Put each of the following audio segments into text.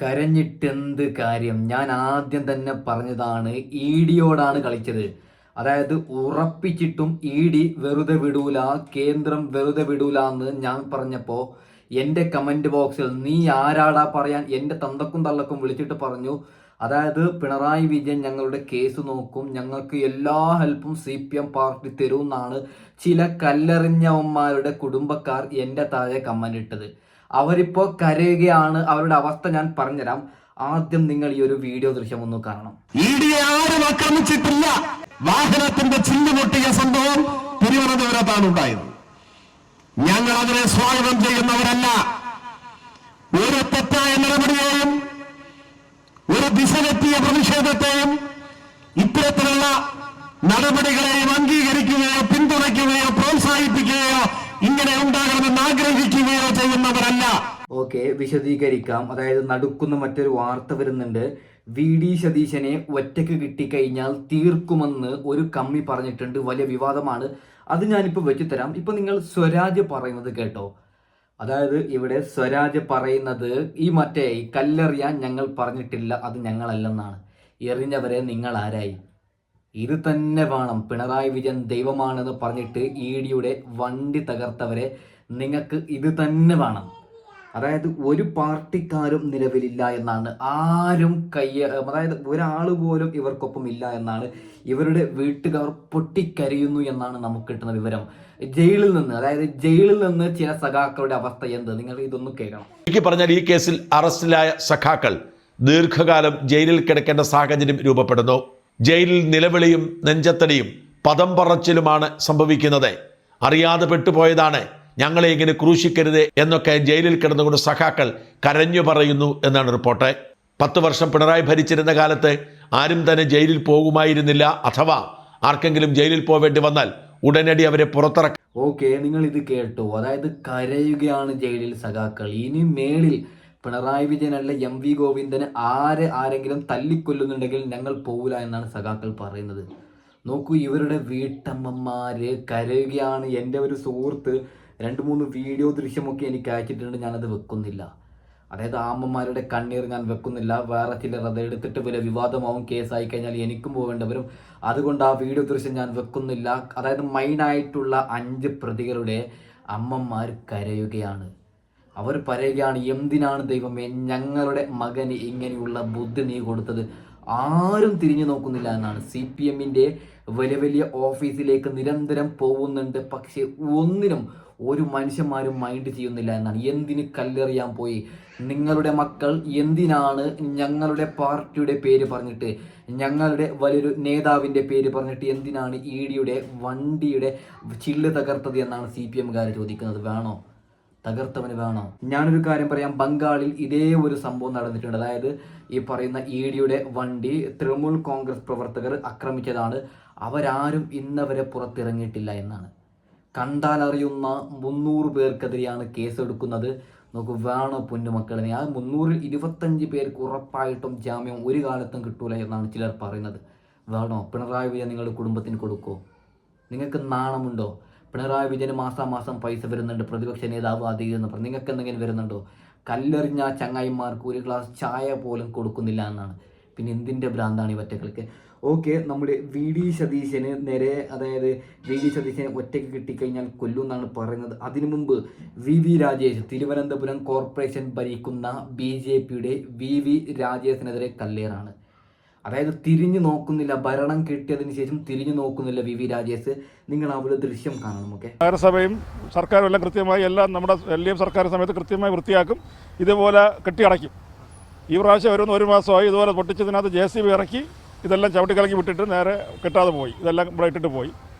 കരഞ്ഞിട്ടെന്ത് കാര്യം? ഞാൻ ആദ്യം തന്നെ പറഞ്ഞതാണ്, ഇഡിയോടാണ് കളിച്ചത്. അതായത് ഉറപ്പിച്ചിട്ടും ഇ ഡി വെറുതെ വിടൂല, കേന്ദ്രം വെറുതെ വിടൂല എന്ന് ഞാൻ പറഞ്ഞപ്പോൾ എൻ്റെ കമൻറ്റ് ബോക്സിൽ നീ ആരാടാ പറയാൻ എൻ്റെ തന്തക്കും തള്ളക്കും വിളിച്ചിട്ട് പറഞ്ഞു. അതായത് പിണറായി വിജയൻ ഞങ്ങളുടെ കേസ് നോക്കും, ഞങ്ങൾക്ക് എല്ലാ ഹെൽപ്പും CPM പാർട്ടി തരും എന്നാണ് ചില കല്ലെറിഞ്ഞവന്മാരുടെ കുടുംബക്കാർ എൻ്റെ താഴെ കമൻ്റ് ഇട്ടത്. അവരിപ്പോൾ കരയുകയാണ്. അവരുടെ അവസ്ഥ ഞാൻ പറഞ്ഞുതരാം. ആദ്യം നിങ്ങൾ ഈ ഒരു വീഡിയോ ദൃശ്യം ഒന്ന് കാണണം. ഇഡിയെ ആരും ആക്രമിച്ചിട്ടില്ല. വാഹനത്തിന്റെ ചില്ല് പൊട്ടിയ സംഭവം തിരുവനന്തപുരത്താണ് ഉണ്ടായത്. ഞങ്ങൾ അതിനെ സ്വാഗതം ചെയ്യുന്നവരല്ല. ഒരു തെറ്റായ നടപടിയെയും ഒരു ദിശതെറ്റിയ പ്രതിഷേധത്തെയും ഇത്തരത്തിലുള്ള നടപടികളെയും അംഗീകരിക്കുകയോ പിന്തുണയ്ക്കുകയോ പ്രോത്സാഹിപ്പിക്കുകയോ ഇങ്ങനെ ഉണ്ടാകണമെന്ന് ആഗ്രഹിക്കുകയോ ചെയ്യുന്നവരല്ല. ഓക്കെ, വിശദീകരിക്കാം. അതായത് നടുക്കുന്ന മറ്റൊരു വാർത്ത വരുന്നുണ്ട്. VD സതീശനെ ഒറ്റയ്ക്ക് കിട്ടിക്കഴിഞ്ഞാൽ തീർക്കുമെന്ന് ഒരു കമ്മി പറഞ്ഞിട്ടുണ്ട്. വലിയ വിവാദമാണ്. അത് ഞാനിപ്പോൾ വെച്ചുതരാം. ഇപ്പൊ നിങ്ങൾ സ്വരാജ് പറയുന്നത് കേട്ടോ. അതായത് ഇവിടെ സ്വരാജ് പറയുന്നത് ഈ കല്ലെറിയാൻ ഞങ്ങൾ പറഞ്ഞിട്ടില്ല, അത് ഞങ്ങളല്ലെന്നാണ്. എറിഞ്ഞവരെ നിങ്ങൾ ആരായി? ഇത് തന്നെ വേണം. പിണറായി വിജയൻ ദൈവമാണെന്ന് പറഞ്ഞിട്ട് ഇഡിയുടെ വണ്ടി തകർത്തവരെ നിങ്ങൾക്ക് ഇത് തന്നെ വേണം. അതായത് ഒരു പാർട്ടിക്കാരും നിലവിലില്ല എന്നാണ്. ആരും അതായത് ഒരാൾ പോലും ഇവർക്കൊപ്പം ഇല്ല എന്നാണ്. ഇവരുടെ വീട്ടുകാർ പൊട്ടിക്കരയുന്നു എന്നാണ് നമുക്ക് കിട്ടുന്ന വിവരം. ജയിലിൽ നിന്ന് ചില സഖാക്കളുടെ അവസ്ഥ എന്ത്? നിങ്ങൾ ഇതൊന്നും കേൾക്കണം. എനിക്ക് പറഞ്ഞാൽ ഈ കേസിൽ അറസ്റ്റിലായ സഖാക്കൾ ദീർഘകാലം ജയിലിൽ കിടക്കേണ്ട സാഹചര്യം രൂപപ്പെടുന്നു. ജയിലിൽ നിലവിളിയും നെഞ്ചത്തടിയും പദം പറച്ചിലുമാണ് സംഭവിക്കുന്നത്. അറിയാതെ പെട്ടുപോയതാണ്, ഞങ്ങളെ ഇങ്ങനെ ക്രൂശിക്കരുത് എന്നൊക്കെ ജയിലിൽ കിടന്നുകൊണ്ട് സഖാക്കൾ കരഞ്ഞു പറയുന്നു എന്നാണ് റിപ്പോർട്ട്. 10 വർഷം പിണറായി ഭരിച്ചിരുന്ന കാലത്ത് ആരും തന്നെ ജയിലിൽ പോകുമായിരുന്നില്ല. അഥവാ ആർക്കെങ്കിലും ജയിലിൽ പോവേണ്ടി വന്നാൽ ഉടനടി അവരെ പുറത്തിറക്കും. ഓക്കെ, നിങ്ങൾ ഇത് കേട്ടോ. അതായത് കരയുകയാണ് ജയിലിൽ സഖാക്കൾ. ഇനി മേളിൽ പിണറായി വിജയനല്ല MV ഗോവിന്ദന് ആരെങ്കിലും തല്ലിക്കൊല്ലുന്നുണ്ടെങ്കിൽ ഞങ്ങൾ പോവില്ല എന്നാണ് സഖാക്കൾ പറയുന്നത്. നോക്കൂ, ഇവരുടെ വീട്ടമ്മമാര് കരയുകയാണ്. എൻ്റെ ഒരു സുഹൃത്ത് 2-3 വീഡിയോ ദൃശ്യമൊക്കെ എനിക്ക് അയച്ചിട്ടുണ്ട്. ഞാനത് വെക്കുന്നില്ല. അതായത് അമ്മമാരുടെ കണ്ണീർ ഞാൻ വെക്കുന്നില്ല. വേറെ ചിലർ അത് എടുത്തിട്ട് വലിയ വിവാദമാവും, കേസായി കഴിഞ്ഞാൽ എനിക്കും പോകേണ്ടി വരും. അതുകൊണ്ട് ആ വീഡിയോ ദൃശ്യം ഞാൻ വെക്കുന്നില്ല. അതായത് മെയിനായിട്ടുള്ള 5 പ്രതികളുടെ അമ്മമാർ കരയുകയാണ്. അവർ പറയുകയാണ്, എന്തിനാണ് ദൈവമേ ഞങ്ങളുടെ മകന് ഇങ്ങനെയുള്ള ബുദ്ധി നീ കൊടുത്തത്? ആരും തിരിഞ്ഞു നോക്കുന്നില്ല എന്നാണ്. CPMന്റെ വലിയ ഓഫീസിലേക്ക് നിരന്തരം പോകുന്നുണ്ട്, പക്ഷെ ഒന്നിനും ഒരു മനുഷ്യന്മാരും മൈൻഡ് ചെയ്യുന്നില്ല എന്നാണ്. എന്തിന് കല്ലെറിയാൻ പോയി? നിങ്ങളുടെ മക്കൾ എന്തിനാണ് ഞങ്ങളുടെ പാർട്ടിയുടെ പേര് പറഞ്ഞിട്ട്, ഞങ്ങളുടെ വലിയൊരു നേതാവിൻ്റെ പേര് പറഞ്ഞിട്ട് എന്തിനാണ് ഇഡിയുടെ വണ്ടിയുടെ ചില്ല് തകർത്തത് എന്നാണ് CPMകാർ ചോദിക്കുന്നത്. വേണോ? തകർത്തവന് വേണോ? ഞാനൊരു കാര്യം പറയാം. ബംഗാളിൽ ഇതേ ഒരു സംഭവം നടന്നിട്ടുണ്ട്. അതായത് ഈ പറയുന്ന ഇഡിയുടെ വണ്ടി തൃണമൂൽ കോൺഗ്രസ് പ്രവർത്തകർ ആക്രമിച്ചതാണ്. അവരാരും ഇന്നവരെ പുറത്തിറങ്ങിയിട്ടില്ല എന്നാണ്. കണ്ടാലറിയുന്ന 300 പേർക്കെതിരെയാണ് കേസെടുക്കുന്നത്. നമുക്ക് വേണോ പൊന്നുമക്കളെ? ആ 325 പേർക്ക് ഉറപ്പായിട്ടും ജാമ്യം ഒരു കാലത്തും കിട്ടൂല എന്നാണ് ചിലർ പറയുന്നത്. വേണോ? പിണറായി വിജയൻ നിങ്ങളുടെ കുടുംബത്തിന് കൊടുക്കോ? നിങ്ങൾക്ക് നാണമുണ്ടോ? പിണറായി വിജയന് മാസാമാസം പൈസ വരുന്നുണ്ട്, പ്രതിപക്ഷ നേതാവ് അധികം പറഞ്ഞു. നിങ്ങൾക്ക് എന്തെങ്കിലും വരുന്നുണ്ടോ? കല്ലെറിഞ്ഞ ചങ്ങായിമാർക്ക് ഒരു ഗ്ലാസ് ചായ പോലും കൊടുക്കുന്നില്ല എന്നാണ്. പിന്നെ എന്തിൻ്റെ ഭ്രാന്താണ് ഈ ഒറ്റകൾക്ക്? ഓക്കെ, നമ്മുടെ VD സതീശന് നേരെ, അതായത് VD സതീശനെ ഒറ്റയ്ക്ക് കിട്ടിക്കഴിഞ്ഞാൽ കൊല്ലും എന്നാണ് പറയുന്നത്. അതിനു മുമ്പ് VV രാജേഷ്, തിരുവനന്തപുരം കോർപ്പറേഷൻ ഭരിക്കുന്ന BJPയുടെ VV രാജേഷിനെതിരെ കല്ലേറാണ്. അതായത് തിരിഞ്ഞു നോക്കുന്നില്ല. ഭരണം കിട്ടിയതിന് ശേഷം തിരിഞ്ഞു നോക്കുന്നില്ല VV രാജേഷ്. നിങ്ങൾ അവിടെ ദൃശ്യം കാണണം. ഓക്കെ, നഗരസഭയും സർക്കാരും എല്ലാം കൃത്യമായി, എല്ലാം നമ്മുടെ LDF സർക്കാർ സമയത്ത് കൃത്യമായി വൃത്തിയാക്കും, ഇതുപോലെ കെട്ടിയടയ്ക്കും. ഈ പ്രാവശ്യം വരുന്ന 1 മാസമായി ഇതുപോലെ പൊട്ടിച്ചതിനകത്ത് JCB ഇറക്കി ഇതെല്ലാം ചവിട്ടിക്കലക്കി വിട്ടിട്ട് നേരെ കെട്ടാതെ പോയി. ഇതെല്ലാം ഇവിടെ ഇട്ടിട്ട് പോയി.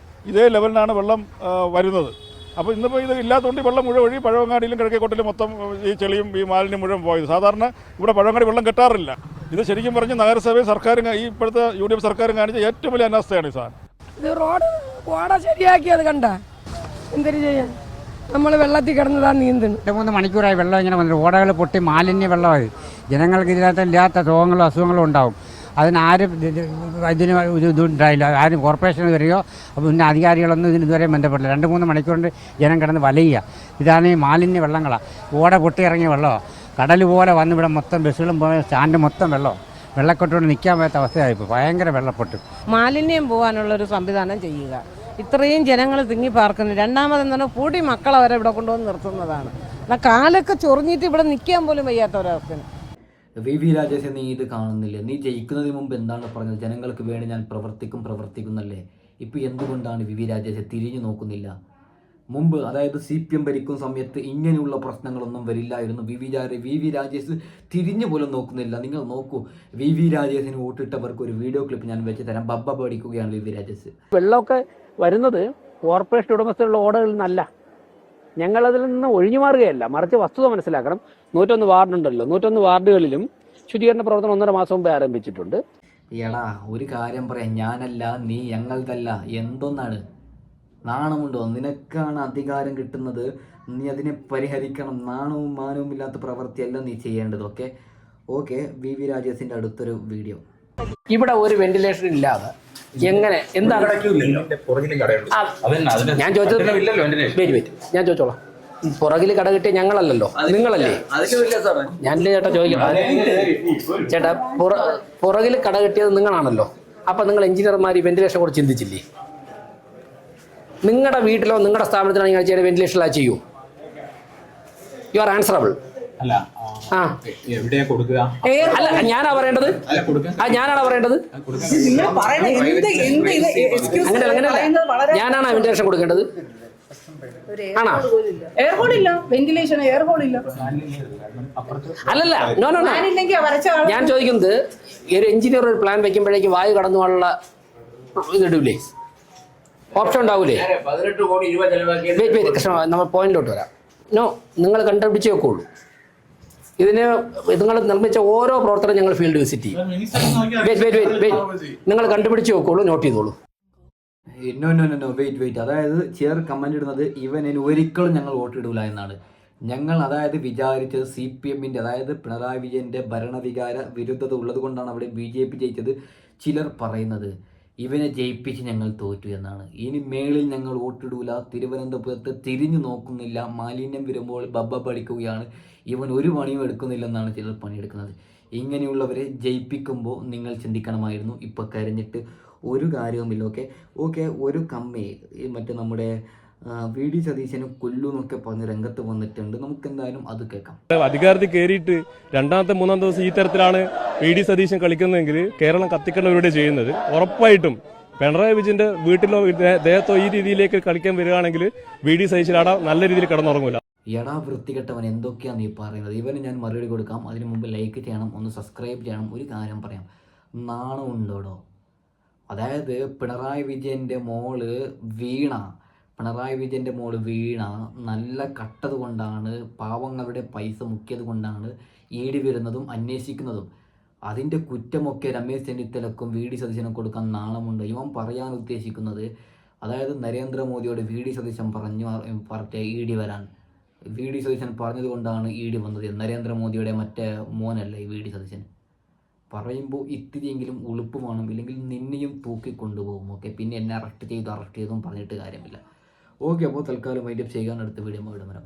ഇതേ ലെവലിനാണ് വെള്ളം വരുന്നത്. അപ്പോൾ ഇന്നിപ്പോൾ ഇത് ഇല്ലാത്തതുകൊണ്ട് വെള്ളം മുഴുവൻ വഴി പഴവങ്ങാടിയിലും കിഴക്കേക്കോട്ടിലും മൊത്തം ഈ ചെളിയും ഈ മാലിന്യം മുഴുവൻ പോയത്. സാധാരണ ഇവിടെ പഴവങ്ങാടി വെള്ളം കെട്ടാറില്ല. ഇത് ശരിക്കും പറഞ്ഞ് നഗരസഭയും സർക്കാരും ഈ ഇപ്പോഴത്തെ UDF സർക്കാരും കാണിച്ച ഏറ്റവും വലിയ അനാസ്ഥയാണ് ഈ സാധനം. ഇത് ഓട ശരിയാക്കിയത് കണ്ട എന്തിനു ചെയ്യാൻ? നമ്മൾ വെള്ളത്തിൽ കിടന്നതാ നീന്തുന്നു. 2-3 മണിക്കൂറായി വെള്ളം ഇങ്ങനെ വന്നിട്ട് ഓടകൾ പൊട്ടി മാലിന്യ വെള്ളമായി. ജനങ്ങൾക്ക് ഇതിനകത്തില്ലാത്ത രോഗങ്ങളും അസുഖങ്ങളും ഉണ്ടാവും. അതിനാരും ഇതിന് ഒരു ഇതുണ്ടായില്ല. ആരും കോർപ്പറേഷൻ വരികയോ പിന്നെ അധികാരികളൊന്നും ഇതിന് ഇതുവരെ ബന്ധപ്പെട്ടില്ല. 2-3 മണിക്കൂറിൻ്റെ ജനം കിടന്ന് വലയുക. ഇതാണ് ഈ മാലിന്യ വെള്ളങ്ങളാണ്. ഓട പൊട്ടിയിറങ്ങിയ വെള്ളമാണ്. കടൽ പോലെ വന്ന് ഇവിടെ മൊത്തം ബസ്സുകളും പോയ സ്റ്റാൻഡ് മൊത്തം വെള്ളക്കെട്ടുകൊണ്ട് നിൽക്കാൻ പറ്റാത്ത അവസ്ഥയായിപ്പോൾ. ഭയങ്കര വെള്ളപ്പൊട്ട്. മാലിന്യം പോകാനുള്ളൊരു സംവിധാനം ചെയ്യുക. ഇത്രയും ജനങ്ങൾ തിങ്ങി പാർക്കുന്നു. രണ്ടാമതെന്ന് പറഞ്ഞാൽ പൊടി മക്കളെ വരെ ഇവിടെ കൊണ്ടുവന്ന് നിർത്തുന്നതാണ്. എന്നാൽ കാലൊക്കെ ചൊറിഞ്ഞിട്ട് ഇവിടെ നിൽക്കാൻ പോലും വയ്യാത്ത ഒരവസ്ഥ. വി രാജേഷ്, നീ ഇത് കാണുന്നില്ലേ? നീ ജയിക്കുന്നതിന് മുമ്പ് എന്താണ് പറഞ്ഞത്? ജനങ്ങൾക്ക് വേണ്ടി ഞാൻ പ്രവർത്തിക്കുന്നല്ലേ? ഇപ്പോൾ എന്തുകൊണ്ടാണ് വി രാജേഷ് തിരിഞ്ഞു നോക്കുന്നില്ല? മുമ്പ് അതായത് CPM ഭരിക്കുന്ന സമയത്ത് ഇങ്ങനെയുള്ള പ്രശ്നങ്ങളൊന്നും വരില്ലായിരുന്നു. വി രാജേഷ് തിരിഞ്ഞു പോലും നോക്കുന്നില്ല. നിങ്ങൾ നോക്കൂ, വി രാജേഷിന് വോട്ടിട്ടവർക്ക് ഒരു വീഡിയോ ക്ലിപ്പ് ഞാൻ വെച്ച് തരാം. ബബ്ബ പഠിക്കുകയാണ് വി രാജേഷ്. വെള്ളമൊക്കെ വരുന്നത് കോർപ്പറേഷൻ ഉടമസ്ഥരുടെ ഓർഡറിൽ നിന്നല്ല. ഞങ്ങളതിൽ നിന്ന് ഒഴിഞ്ഞു മാറുകയല്ല, മറിച്ച് വസ്തുത മനസ്സിലാക്കണം. 101 വാർഡുണ്ടല്ലോ, 101 വാർഡുകളിലും ശുചീകരണ പ്രവർത്തനം 1.5 മാസം മുമ്പേ ആരംഭിച്ചിട്ടുണ്ട്. എടാ, ഒരു കാര്യം പറയാം, ഞാനല്ല, നീ ഞങ്ങളതല്ല. എന്തൊന്നാണ് നാണമുണ്ടോ? നിനക്കാണ് അധികാരം കിട്ടുന്നത്, നീ അതിനെ പരിഹരിക്കണം. നാണവും മാനവും ഇല്ലാത്ത പ്രവൃത്തിയല്ല നീ ചെയ്യേണ്ടത്. ഓക്കെ വി രാജേഷിന്റെ അടുത്തൊരു വീഡിയോ. ഇവിടെ ഒരു വെന്റിലേഷൻ ഇല്ലാതെ എങ്ങനെ എന്താണ് ഞാൻ ചോദിച്ചത്? ഞാൻ ചോദിച്ചോളാം. പുറകിൽ കട കിട്ടിയ ഞങ്ങളല്ലല്ലോ, നിങ്ങളല്ലേ? ഞാനില്ലേ ചേട്ടാ ചോദിക്കാം. ചേട്ടാ, പുറകിൽ കട കിട്ടിയത് നിങ്ങളാണല്ലോ. അപ്പൊ നിങ്ങൾ എഞ്ചിനീയർമാർ വെന്റിലേഷൻ കൂടെ ചിന്തിച്ചില്ലേ? നിങ്ങളുടെ വീട്ടിലോ നിങ്ങളുടെ സ്ഥാപനത്തിലോ നിങ്ങൾ ചെയ്യുന്ന വെന്റിലേഷൻ ചെയ്യൂ. You are answerable. അല്ല, ഞാനാ പറയേണ്ടത്? ഞാനാണോ പറയേണ്ടത്? അങ്ങനെയല്ല, ഞാനാണ് വെന്റിലേഷൻ കൊടുക്കേണ്ടത്. ആണോ? അല്ലല്ല, ഞാൻ ചോദിക്കുന്നത്, ഒരു എഞ്ചിനീയർ ഒരു പ്ലാൻ വെക്കുമ്പോഴേക്ക് വായു കടന്നു പോകാനുള്ള ഇതിടൂലേ? ഓപ്ഷൻ ഉണ്ടാവൂലേ? നമ്മൾ പോയിന്റിലോട്ട് വരാം. നിങ്ങൾ കണ്ടുപിടിച്ച് വെക്കുള്ളൂ. ഇതിന് നിങ്ങൾ നിർമ്മിച്ച ഓരോ പ്രവർത്തനം ഞങ്ങൾ ഫീൽഡ് വിസിറ്റ് ചെയ്യും. നിങ്ങൾ കണ്ടുപിടിച്ച് വെക്കുള്ളൂ, നോട്ട് ചെയ്തോളൂ. വെയിറ്റ്. അതായത് കമന്റ് ഇടുന്നത് ഇവന് ഒരിക്കലും ഞങ്ങൾ വോട്ടിടൂല എന്നാണ്. ഞങ്ങൾ അതായത് വിചാരിച്ചത് CPMന്റെ അതായത് പിണറായി വിജയന്റെ ഭരണവികാര വിരുദ്ധത ഉള്ളത് കൊണ്ടാണ് അവിടെ BJP ജയിച്ചത്. ചിലർ പറയുന്നത് ഇവനെ ജയിപ്പിച്ച് ഞങ്ങൾ തോറ്റു എന്നാണ്. ഇനി മേളിൽ ഞങ്ങൾ വോട്ടിടൂല, തിരുവനന്തപുരത്ത് തിരിഞ്ഞു നോക്കുന്നില്ല, മാലിന്യം വരുമ്പോൾ ബബ്ബ പഠിക്കുകയാണ്, ഇവൻ ഒരു പണിയും എടുക്കുന്നില്ലെന്നാണ് ചിലർ പണിയെടുക്കുന്നത്. ഇങ്ങനെയുള്ളവരെ ജയിപ്പിക്കുമ്പോൾ നിങ്ങൾ ചിന്തിക്കണമായിരുന്നു. ഇപ്പോൾ കരഞ്ഞിട്ട് ഒരു കാര്യവുമില്ല. ഓക്കെ ഒരു കമ്മി മറ്റേ നമ്മുടെ VD സതീശനെ കൊല്ലൂന്നൊക്കെ പറഞ്ഞ് രംഗത്ത് വന്നിട്ടുണ്ട്. നമുക്ക് എന്തായാലും അത് കേൾക്കാം. അധികാരത്തിൽ കയറിയിട്ട് 2-ാമത്തെ 3-ാം ദിവസം ഈ തരത്തിലാണ് VD സതീശൻ കളിക്കുന്നതെങ്കിൽ കേരളം കത്തിക്കേണ്ടവരുടെ ചെയ്യുന്നത്. ഉറപ്പായിട്ടും പിണറായി വിജയന്റെ വീട്ടിലോ ദേഹത്തോ ഈ രീതിയിലേക്ക് കളിക്കാൻ വരികയാണെങ്കിൽ VD സതീശൻ അവിടെ നല്ല രീതിയിൽ കിടന്നുറങ്ങൂല. എടാ വൃത്തികെട്ടവൻ, എന്തൊക്കെയാണ് നീ പറയുന്നത്? ഇവന് ഞാൻ മറുപടി കൊടുക്കാം. അതിന് മുമ്പ് ലൈക്ക് ചെയ്യണം, ഒന്ന് സബ്സ്ക്രൈബ് ചെയ്യണം. ഒരു കാര്യം പറയാം, നാണമുണ്ടോടോ? അതായത് പിണറായി വിജയൻ്റെ മോള് വീണ നല്ല കട്ടത് കൊണ്ടാണ്, പാവങ്ങളുടെ പൈസ മുക്കിയത് കൊണ്ടാണ് ED വരുന്നതും അന്വേഷിക്കുന്നതും. അതിൻ്റെ കുറ്റമൊക്കെ രമേശ് ചെന്നിത്തലക്കും VD സതീശനും കൊടുക്കാൻ നാണമുണ്ട്. ഇവൻ പറയാൻ ഉദ്ദേശിക്കുന്നത് അതായത് നരേന്ദ്രമോദിയോട് VD സതീശൻ പറഞ്ഞ ED വരാൻ. VD സതീശൻ പറഞ്ഞത് കൊണ്ടാണ് ED വന്നത്. നരേന്ദ്രമോദിയുടെ മറ്റേ മോനല്ലേ VD സതീശൻ. പറയുമ്പോൾ ഇത്തിരിയെങ്കിലും ഉളുപ്പ് വേണം, ഇല്ലെങ്കിൽ നിന്നെയും തൂക്കിക്കൊണ്ടുപോകും. പിന്നെ എന്നെ അറസ്റ്റ് ചെയ്തും പറഞ്ഞിട്ട് കാര്യമില്ല. അപ്പോൾ തൽക്കാലം വൈൻഡപ്പ് ചെയ്യാൻ അടുത്ത വീഡിയോ വരാം.